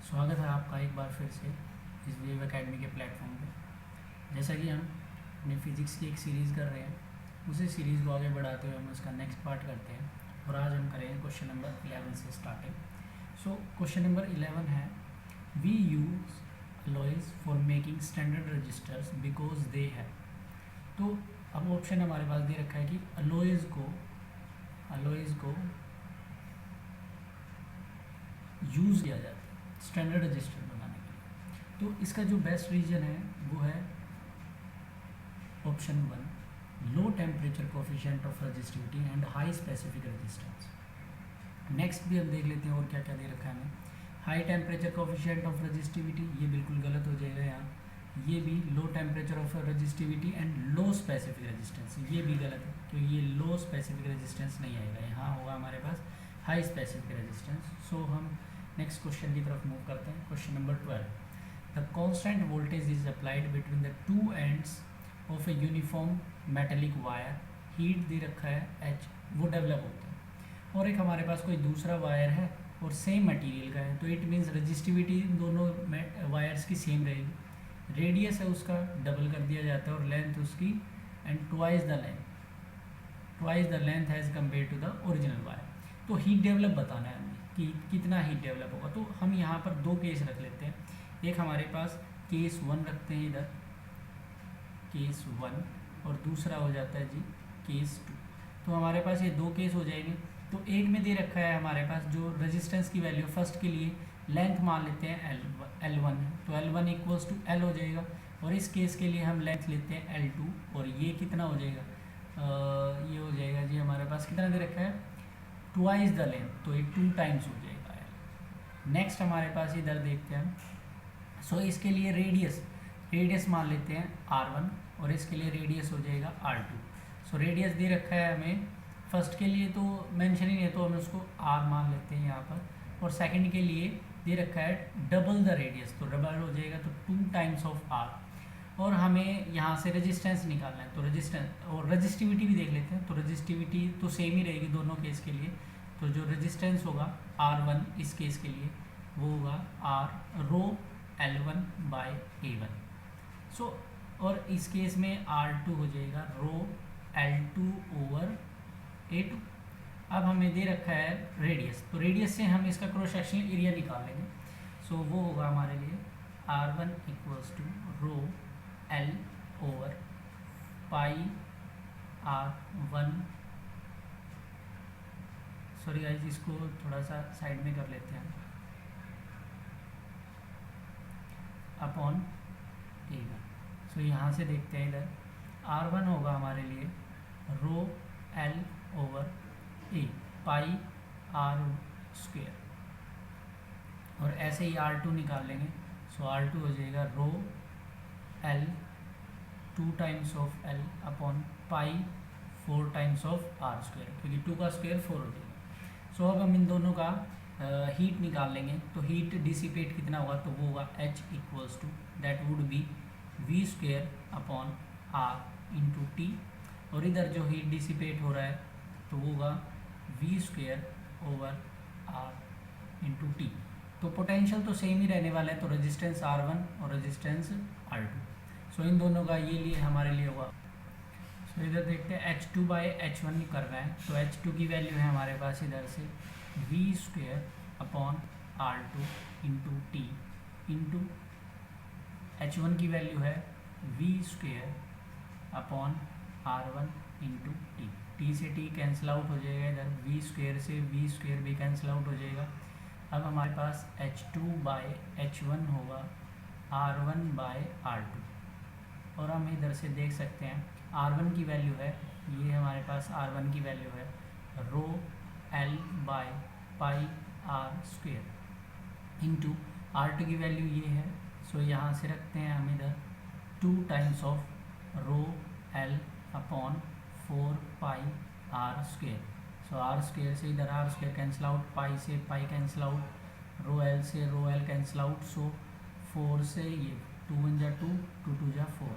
स्वागत है आपका एक बार फिर से इस वेव एकेडमी के प्लेटफॉर्म पे। जैसा कि हम अपने फिज़िक्स की एक सीरीज़ कर रहे हैं, उसी सीरीज़ को आगे बढ़ाते हुए हम उसका नेक्स्ट पार्ट करते हैं और आज हम करेंगे क्वेश्चन नंबर 11 से स्टार्टिंग। सो क्वेश्चन नंबर 11 है, we use alloys for making standard resistors because they है। तो अब ऑप्शन हमारे पास दे रखा है कि अलॉयज को यूज़ किया जाता है स्टैंडर्ड रजिस्टर बनाने के लिए। तो इसका जो बेस्ट रीजन है वो है option 1, low temperature coefficient of resistivity and high specific resistance. Next भी हम देख लेते हैं और क्या क्या दे रखा है हमें। High temperature coefficient of resistivity, ये बिल्कुल गलत हो जाएगा यहाँ। ये भी low temperature of resistivity and low specific resistance, ये भी गलत है क्योंकि ये लो स्पेसिफिक रेजिस्टेंस नहीं आएगा, यहाँ होगा हमारे पास हाई स्पेसिफिक रेजिस्टेंस। सो हम नेक्स्ट क्वेश्चन की तरफ मूव करते हैं। Question number 12, the constant voltage is applied between the two ends of a uniform metallic wire, heat दे रखा है H, वो डेवलप होता है। और एक हमारे पास कोई दूसरा वायर है और सेम मटेरियल का है, तो इट मीन्स रजिस्टिविटी दोनों वायर्स की सेम रहेगी। रेडियस है उसका डबल कर दिया जाता है और लेंथ उसकी and twice the length as compare to the original wire. तो हीट डेवलप बताना है हमें कि कितना हीट डेवलप होगा। तो हम यहाँ पर दो केस रख लेते हैं। एक हमारे पास केस 1 रखते हैं इधर, केस 1, और दूसरा हो जाता है जी केस 2। तो हमारे पास ये दो केस हो जाएंगे। तो एक में दे रखा है हमारे पास जो रेजिस्टेंस की वैल्यू फर्स्ट के लिए लेंथ मान लेते हैं L1 है, तो L1 इक्वल्स टू L हो जाएगा। और इस केस के लिए हम लेंथ लेते हैं L2, और ये कितना हो जाएगा, ये हो जाएगा जी हमारे पास कितना दे रखा है, ट्वाइस द लेंथ, तो ये 2 टाइम्स हो जाएगा L। नेक्स्ट हमारे पास इधर देखते हैं हम। सो इसके लिए रेडियस मान लेते हैं R1 और इसके लिए रेडियस हो जाएगा R2। सो रेडियस दे रखा है हमें फर्स्ट के लिए, तो मेंशन ही नहीं है तो हम उसको R मान लेते हैं यहाँ पर, और सेकंड के लिए दे रखा है डबल द रेडियस, तो डबल हो जाएगा तो 2 टाइम्स ऑफ R। और हमें यहाँ से रेजिस्टेंस निकालना है, तो रेजिस्टेंस और रजिस्टिविटी भी देख लेते हैं। तो रजिस्टिविटी तो सेम ही रहेगी दोनों केस के लिए। तो जो रेजिस्टेंस होगा R1 इस केस के लिए वो होगा R रो L1 बाय A1। सो और इस केस में R2 हो जाएगा रो L2 ओवर A2। अब हमें दे रखा है रेडियस, तो रेडियस से हम इसका क्रॉस सेक्शनल एरिया निकाल लेंगे। सो वो होगा हमारे लिए R1 equals to rho L over pi R1, sorry guys इसको थोड़ा सा साइड में कर लेते हैं, अपॉन A1। सो यहाँ से देखते हैं इधर R1 होगा हमारे लिए रो L over A pi R square, और ऐसे ही R2 निकाल लेंगे। सो R2 हो जाएगा रो L 2 times of L upon pi 4 times of R square, क्योंकि 2 का स्क्वेयर 4 हो जाएगा। सो अब हम इन दोनों का हीट निकाल लेंगे। तो हीट डिसिपेट कितना होगा, तो वो होगा H equals to that would be V square upon R into T, और इधर जो हीट डिसिपेट हो रहा है तो वो होगा V square over R into T. तो पोटेंशियल तो सेम ही रहने वाला है, तो रेजिस्टेंस R1 और रेजिस्टेंस R2। सो इन दोनों का ये लिए हमारे लिए हुआ। सो इधर देखते हैं H2 बाई H1 करना है, तो H2 की वैल्यू है हमारे पास इधर से V square upon R2 into T into H1 की वैल्यू है V square upon R1 into T. T से टी कैंसिल आउट हो जाएगा, इधर V स्क्वेयर से V स्क्वेयर भी कैंसिल आउट हो जाएगा। अब हमारे पास H2 बाई H1 होगा R1 बाई R2, और हम इधर से देख सकते हैं R1 की वैल्यू है, ये हमारे पास R1 की वैल्यू है रो L by pi R square into R2 की वैल्यू ये है। सो यहाँ से रखते हैं हम इधर 2 times of rho L upon 4 pi R square. So R square से इधर R square cancel out, pi से pi cancel out, rho L से rho L cancel out. So 4 से ये 2 1 जा 2, 2 2 जा 4।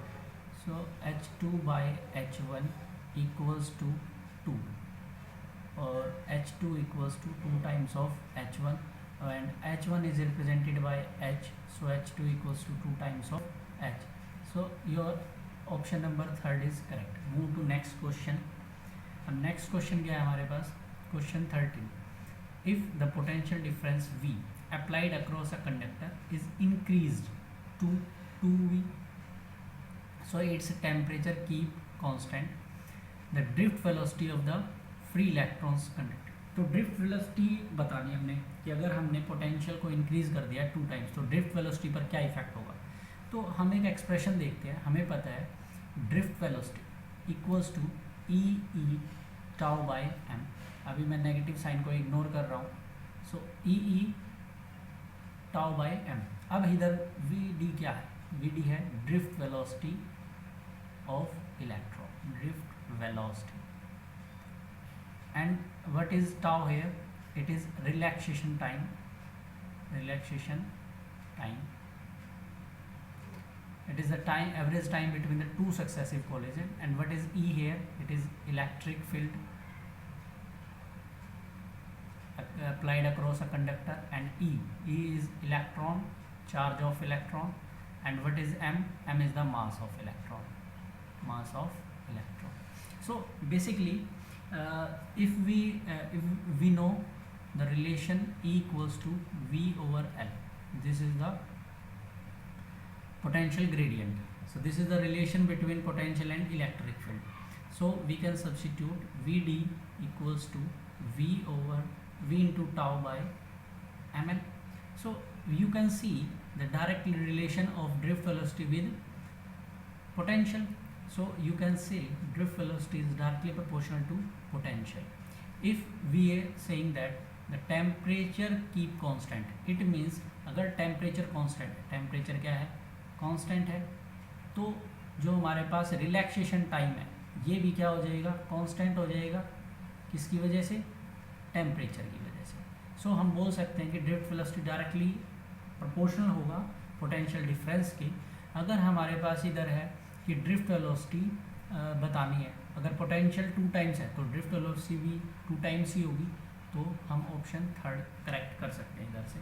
सो H2 by H1 equals to 2, और H2 equals to 2 times of H1, and H1 is represented by H, so H2 equals to 2 times of H. So your option number third is correct. Move to next question. अब next question क्या है हमारे पास? Question 13. If the potential difference V applied across a conductor is increased to 2V, so its temperature keep constant, the drift velocity of the free electrons conductor. तो drift velocity बतानी है हमने कि अगर हमने पोटेंशियल को इंक्रीज कर दिया 2 टाइम्स तो ड्रिफ्ट वेलोसिटी पर क्या इफेक्ट होगा. तो हम एक एक्सप्रेशन देखते हैं. हमें पता है drift velocity equals to E tau by M. अभी मैं नेगेटिव साइन को इग्नोर कर रहा हूँ. So E tau by M. अब इधर वी डी क्या है? वी डी है drift velocity of electron. Drift velocity. And what is tau here? It is relaxation time. Relaxation time. It is the time, average time between the two successive collision. And what is E here? It is electric field applied across a conductor. And E is electron, charge of electron. And what is M? M is the mass of electron. Mass of electron. So basically, if we know the relation E equals to V over L, this is the potential gradient. So this is the relation between potential and electric field. So we can substitute VD equals to V over V into tau by ml. So you can see the direct relation of drift velocity with potential. So you can say drift velocity is directly proportional to potential. If we are saying that the temperature keep constant, it means अगर temperature constant, temperature क्या है? constant है, तो जो हमारे पास relaxation time है ये भी क्या हो जाएगा? constant हो जाएगा. किसकी वजह से? temperature की वजह से. So हम बोल सकते हैं कि drift velocity directly proportional होगा potential difference के. अगर हमारे पास इधर है कि ड्रिफ्ट वेलोसिटी बतानी है, अगर पोटेंशियल 2 टाइम्स है तो ड्रिफ्ट वेलोसिटी भी 2 टाइम्स ही होगी. तो हम ऑप्शन थर्ड करेक्ट कर सकते हैं इधर से.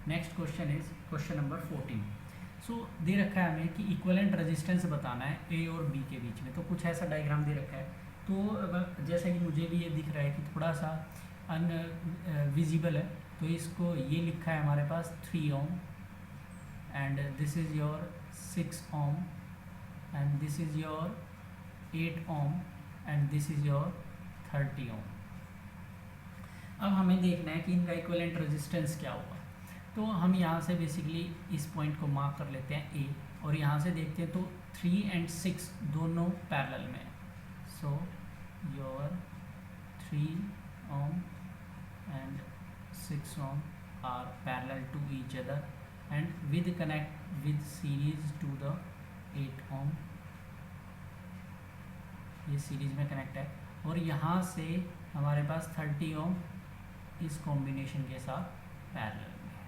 Next question is question number 14. सो दे रखा है हमें कि इक्विवेलेंट रेजिस्टेंस बताना है ए और बी के बीच में. तो कुछ ऐसा डायग्राम दे रखा है. तो जैसा कि मुझे भी ये दिख रहा है कि थोड़ा सा अनविजिबल है, तो इसको ये लिखा है हमारे पास 3 ohm and this is your 6 ohm and this is your 8 ohm and this is your 30 ohm. अब हमें देखना है कि इनका इक्विवेलेंट रेजिस्टेंस क्या होगा. तो हम यहाँ से बेसिकली इस पॉइंट को मार्क कर लेते हैं ए, और यहाँ से देखते हैं तो 3 and 6 दोनों पैरेलल में है. So your 3 ohm and 6 ohm are parallel to each other and with connect with series to the 8 ohm. ये सीरीज में कनेक्ट है और यहाँ से हमारे पास 30 ohm इस कॉम्बिनेशन के साथ पैरेलल में है.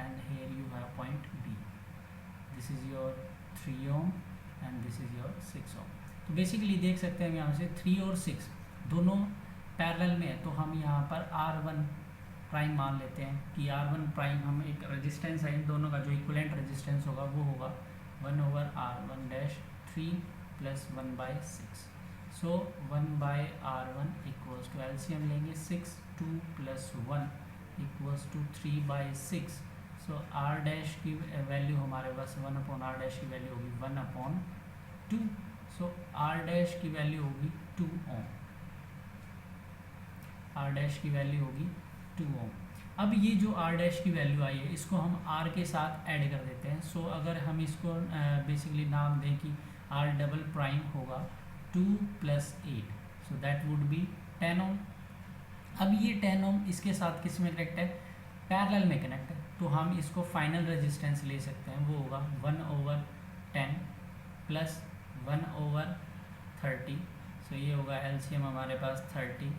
And here you have point B. This is your 3 ohm and this is your 6 ohm. तो बेसिकली देख सकते हैं यहाँ से 3 और 6 दोनों पैरेलल में है. तो हम यहाँ पर R1 प्राइम मान लेते हैं कि R1 प्राइम हम एक रेजिस्टेंस है, इन दोनों का जो इक्विवेलेंट रेजिस्टेंस होगा वो होगा 1 over R1 dash 3 plus 1 by 6. So 1 by R1 equals to LCM लेंगे 6, 2 plus 1 equals to 3 by 6. So R dash की वैल्यू हमारे पास 1 upon R dash की वैल्यू होगी 1 upon 2. So R dash की वैल्यू होगी 2 ohm. R dash की value होगी 2 ohm. अब ये जो R डैश की वैल्यू आई है इसको हम R के साथ ऐड कर देते हैं. सो अगर हम इसको बेसिकली नाम दें कि R डबल प्राइम होगा 2 plus 8, so that would B 10 ohm. अब ये 10 ohm इसके साथ किस में कनेक्ट है? पैरेलल में कनेक्ट है. तो हम इसको फाइनल रेजिस्टेंस ले सकते हैं, वो होगा 1 over 10 plus 1 over 30. सो ये होगा LCM हमारे पास 30,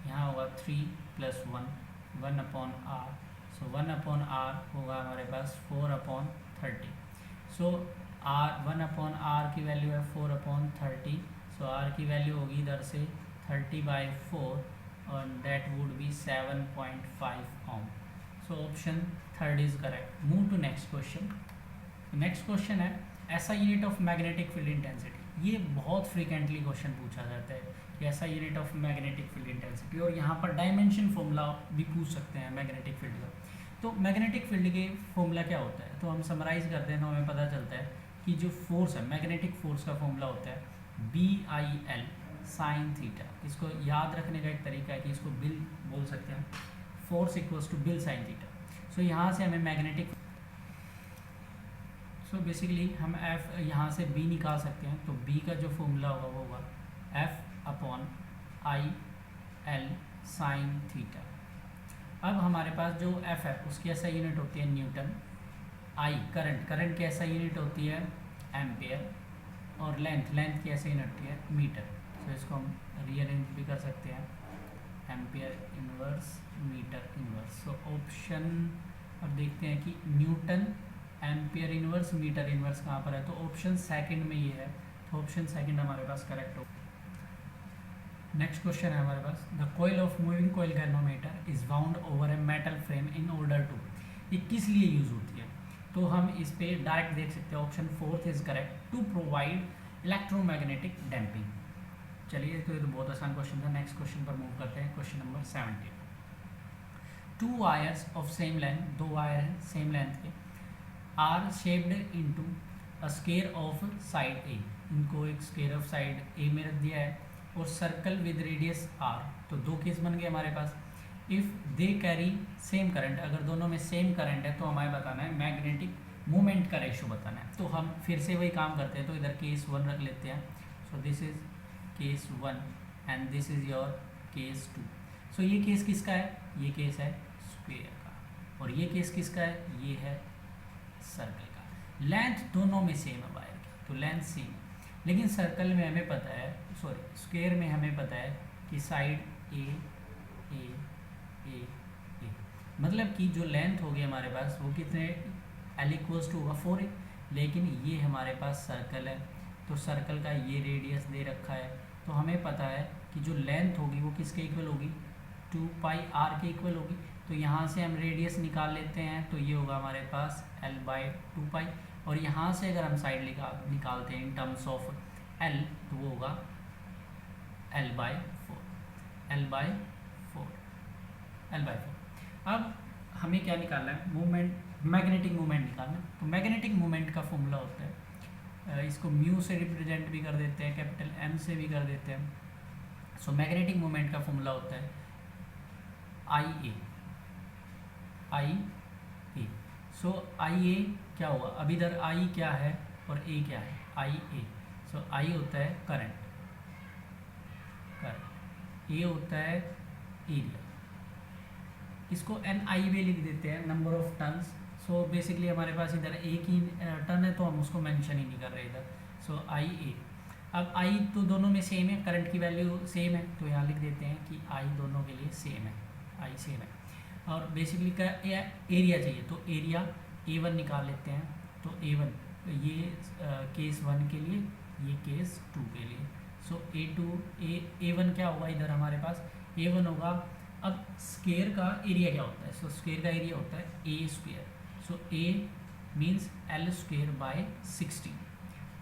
यहाँ होगा 3 plus 1 upon R. सो 1 upon R होगा हमारे पास 4 upon 30. So R 1 upon R की वैल्यू है 4 upon 30. सो R की वैल्यू होगी इधर से 30 by 4 और that would be 7.5 ohm. So option third is correct. Move to next question. Next question है ऐसा unit of magnetic field intensity. ये बहुत फ्रीक्वेंटली क्वेश्चन पूछा जाता है कि ऐसा unit of magnetic field intensity, और यहाँ पर डायमेंशन फॉर्मूला भी पूछ सकते हैं मैग्नेटिक फील्ड का। तो मैग्नेटिक फील्ड के फॉर्मूला क्या होता है, तो हम समराइज करते हैं तो हमें पता चलता है कि जो फोर्स है, मैग्नेटिक फोर्स का फॉर्मूला होता है BIL साइन थीटा। इसको याद रखने का एक तरीका है कि इसको बिल बोल सकते हैं, force equals to B I L sine theta. So यहाँ से हमें मैग्नेटिक, सो बेसिकली हम F यहाँ से B निकाल सकते हैं। तो B का जो फॉर्मूला होगा वो होगा F/IL साइन थीटा। अब हमारे पास जो F है उसकी ऐसा यूनिट होती है न्यूटन, I करंट की ऐसा यूनिट होती है एम्पेयर, और लेंथ की ऐसा यूनिट होती है मीटर। तो इसको हम रीअरेंज भी कर सकते हैं, ampere inverse metre inverse. So option अब देखते हैं कि newton ampere inverse metre inverse कहाँ पर है, तो ऑप्शन सेकंड में ये है। तो ऑप्शन सेकंड हमारे पास करेक्ट हो। नेक्स्ट क्वेश्चन है हमारे पास, the coil of moving coil galvanometer is bound over a metal frame in order to. ये किस लिए यूज होती है, तो हम इस पे डायरेक्ट देख सकते हैं। Option fourth is correct, to provide electromagnetic damping. चलिए, तो ये तो बहुत आसान क्वेश्चन था। नेक्स्ट क्वेश्चन पर मूव करते हैं। Question number 17। Two wires of same length, दो वायर हैं सेम लेंथ के, are shaped into a square of side a. इनको एक स्क्वायर ऑफ साइड ए में रख दिया है, और सर्कल विद रेडियस आर। तो दो केस बन गए हमारे पास। If they carry same current, अगर दोनों में सेम करंट है तो हमें बताना है मैग्नेटिक मोमेंट का रेशो बताना है। तो हम फिर से वही काम करते हैं, तो इधर केस 1 रख लेते हैं। So this is case 1 and this is your case 2। सो ये केस किसका है, ये केस है स्क्वायर का, और ये केस किसका है, ये है सर्कल का। लेंथ दोनों में सेम है वायर की, तो लेंथ सेम है। लेकिन सर्कल में हमें पता है, सॉरी स्क्वायर में हमें पता है कि साइड ए ए ए ए, मतलब कि जो लेंथ होगी हमारे पास वो कितने, L इक्वल्स टू होगा 4a। लेकिन ये हमारे पास सर्कल है, तो सर्कल का ये रेडियस दे रखा है, तो हमें पता है कि जो लेंथ होगी वो किसके इक्वल होगी, 2πr के इक्वल होगी। तो यहाँ से हम रेडियस निकाल लेते हैं, तो ये होगा हमारे पास L/2π, और यहाँ से अगर हम साइड निकालते हैं इन टर्म्स ऑफ L, तो वो होगा L/4। अब हमें क्या निकालना है, मूवमेंट, मैग्नेटिक मूवमेंट निकालना है। तो मैग्नेटिक मूवमेंट का फॉर्मूला होता है, इसको म्यू से रिप्रेजेंट भी कर देते हैं, कैपिटल M से भी कर देते हैं। सो मैग्नेटिक मूवमेंट का फॉर्मूला होता है IA। सो IA क्या हुआ, अब इधर I क्या है और A क्या है, IA। सो I होता है करंट, A होता है एरिया। इसको NI में लिख देते हैं, number of turns. So basically हमारे पास इधर एक ही टर्न है, तो हम उसको मेंशन ही नहीं कर रहे इधर। सो IA। अब I तो दोनों में सेम है, करंट की वैल्यू सेम है, तो यहाँ लिख देते हैं कि I दोनों के लिए सेम है, I सेम है। और बेसिकली का एरिया चाहिए, तो एरिया A1 निकाल लेते हैं। तो A1 ये केस 1 के लिए, ये केस 2 के लिए। सो A1 क्या होगा इधर हमारे पास, A1 होगा, अब स्क्वायर का एरिया क्या होता है, सो स्क्वायर का एरिया होता है A²। So A means L²/16,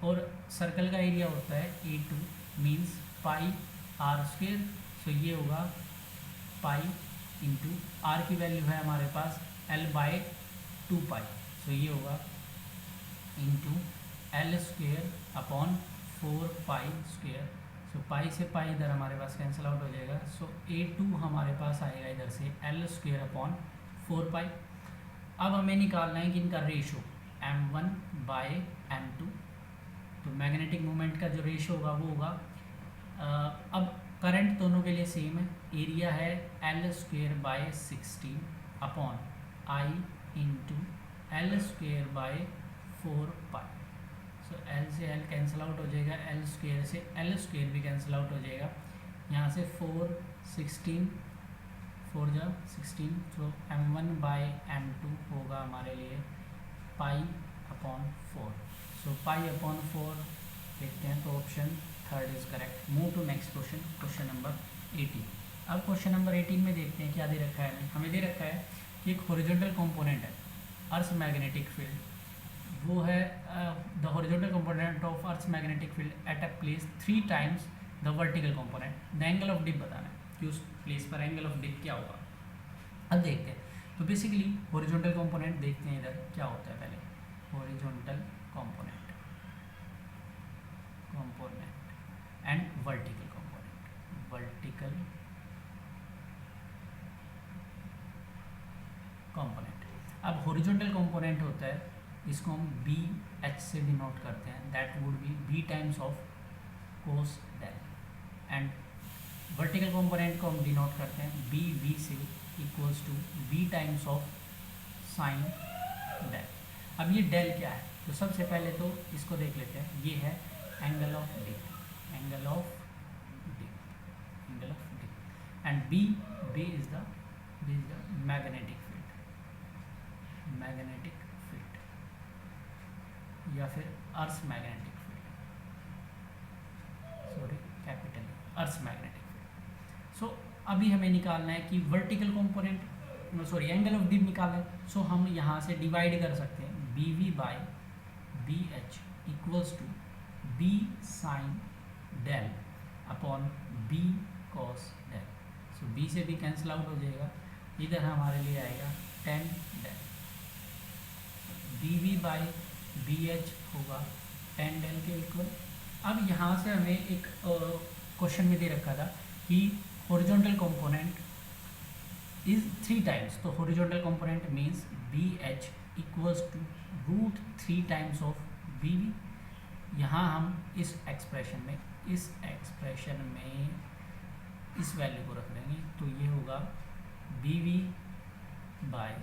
और सर्कल का एरिया होता है A2 मीन्स πr²। सो ये होगा पाई इंटू आर की वैल्यू है हमारे पास L/2π। सो ये होगा इंटू L²/4π²। सो पाई से पाई इधर हमारे पास कैंसिल आउट हो जाएगा। सो A2 हमारे पास आएगा इधर से L²/4π। अब हमें निकालना है कि इनका रेशो M1/M2। तो मैग्नेटिक मोमेंट का जो रेशो होगा वो होगा, अब करंट दोनों के लिए सेम है, एरिया है L²/16 upon I into L²/4π। So L से L कैंसिल आउट हो जाएगा, L² से L² भी कैंसिल आउट हो जाएगा। यहाँ से 4 जा 16, तो M1/M2 होगा हमारे लिए π/4। सो π/4 देखते हैं, तो option third is correct. Move to next question, question number 18। अब क्वेश्चन नंबर 18 में देखते हैं क्या दे रखा है हमें दे रखा है कि एक हॉरिजॉन्टल कंपोनेंट है अर्थ मैग्नेटिक फील्ड, वो है the horizontal component of earth magnetic field at a place 3 times the vertical component. The angle of dip बताना है कि उस प्लेस पर एंगल ऑफ डिप क्या होगा। अब देखते हैं, तो बेसिकली हॉरिजॉन्टल कंपोनेंट देखते हैं इधर क्या होता है। पहले horizontal component and vertical component. अब हॉरिजॉन्टल कंपोनेंट होता है, इसको हम बी एच से डिनोट करते हैं, that would be B times of cos del. And vertical component को हम डिनोट करते हैं बी वी से equals to B times of sine del. अब ये डेल क्या है, तो सबसे पहले तो इसको देख लेते हैं, ये है angle of dip and B is the magnetic field या फिर earth magnetic field, sorry capital earth magnetic field. So अभी हमें निकालना है कि vertical component sorry angle of dip निकालना है। सो हम यहाँ से डिवाइड कर सकते हैं B V by B H equals to B sine del upon B cos del. So B से भी कैंसिल आउट हो जाएगा, इधर हमारे लिए आएगा tan del. B V by B H होगा 10 डेल के इक्वल। अब यहाँ से हमें एक क्वेश्चन में दे रखा था कि हॉरिजॉन्टल कंपोनेंट इज 3 टाइम्स, तो horizontal component means B H equals to root 3 times of B V. यहाँ हम इस एक्सप्रेशन में इस वैल्यू को रख देंगे, तो ये होगा B V by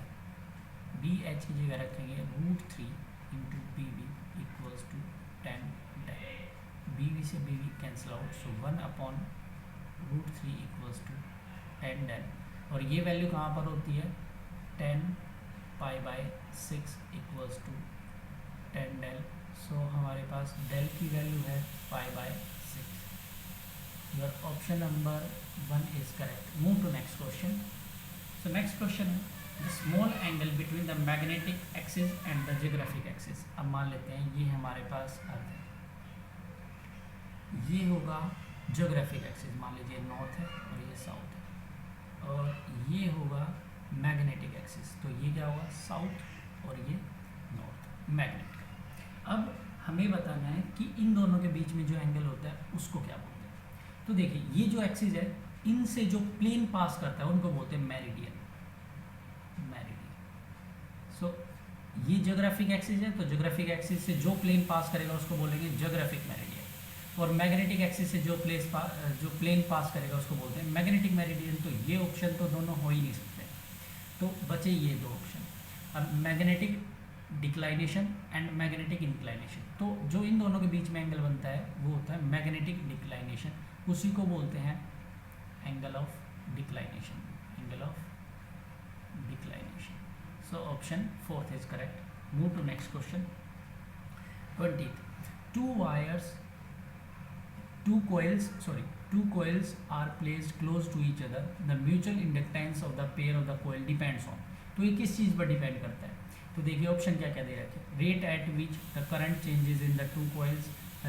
B H की जगह रखेंगे root 3 into B V equals to 10 del. B V से B V cancel out, so 1 upon root 3 equals to 10 del. और ये वैल्यू कहाँ पर होती है, 10 pi by 6 equals to 10 del. So हमारे पास डेल की वैल्यू है pi by 6। Your option number 1 is correct. Move to next question. So next question है the small angle between the magnetic axis and the geographic axis. अब मान लेते हैं ये हमारे पास अर्थ है, ये होगा जियोग्राफिक एक्सिस, मान लीजिए नॉर्थ है और ये साउथ है, और ये होगा मैग्नेटिक एक्सिस, तो ये क्या होगा साउथ और ये नॉर्थ मैग्नेटिक। अब हमें बताना है कि इन दोनों के बीच में जो एंगल होता है उसको क्या बोलते हैं। तो देखिए ये जो एक्सिस है, इनसे जो प्लेन पास करता है उनको बोलते हैं मेरिडियन। सो ये जियोग्राफिक एक्सिस है, तो जियोग्राफिक एक्सिस से जो प्लेन पास करेगा उसको बोलेंगे जियोग्राफिक मेरिडियन। और मैग्नेटिक एक्सिस से जो प्लेन पास करेगा उसको बोलते हैं मैग्नेटिक मेरिडियन। तो ये ऑप्शन तो दोनों हो ही नहीं सकते, तो बचे ये दो ऑप्शन। अब magnetic declination and magnetic inclination, तो जो इन दोनों के बीच में एंगल बनता है वो होता है मैग्नेटिक डिक्लाइनेशन, उसी को बोलते हैं angle of declination. So option 4th is correct. Move to next question. 20th. Two coils are placed close to each other. The mutual inductance of the pair of the coil depends on. तो ये किस चीज़ पर depend करता है, तो देखिए option क्या क्या दे रखे हैं। Rate at which the current changes in the two coils,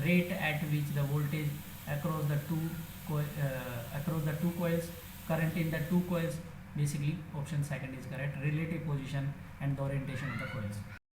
rate at which the voltage across the two coils, current in the two coils। Basically option 2nd is correct, relative position and the orientation of the coils।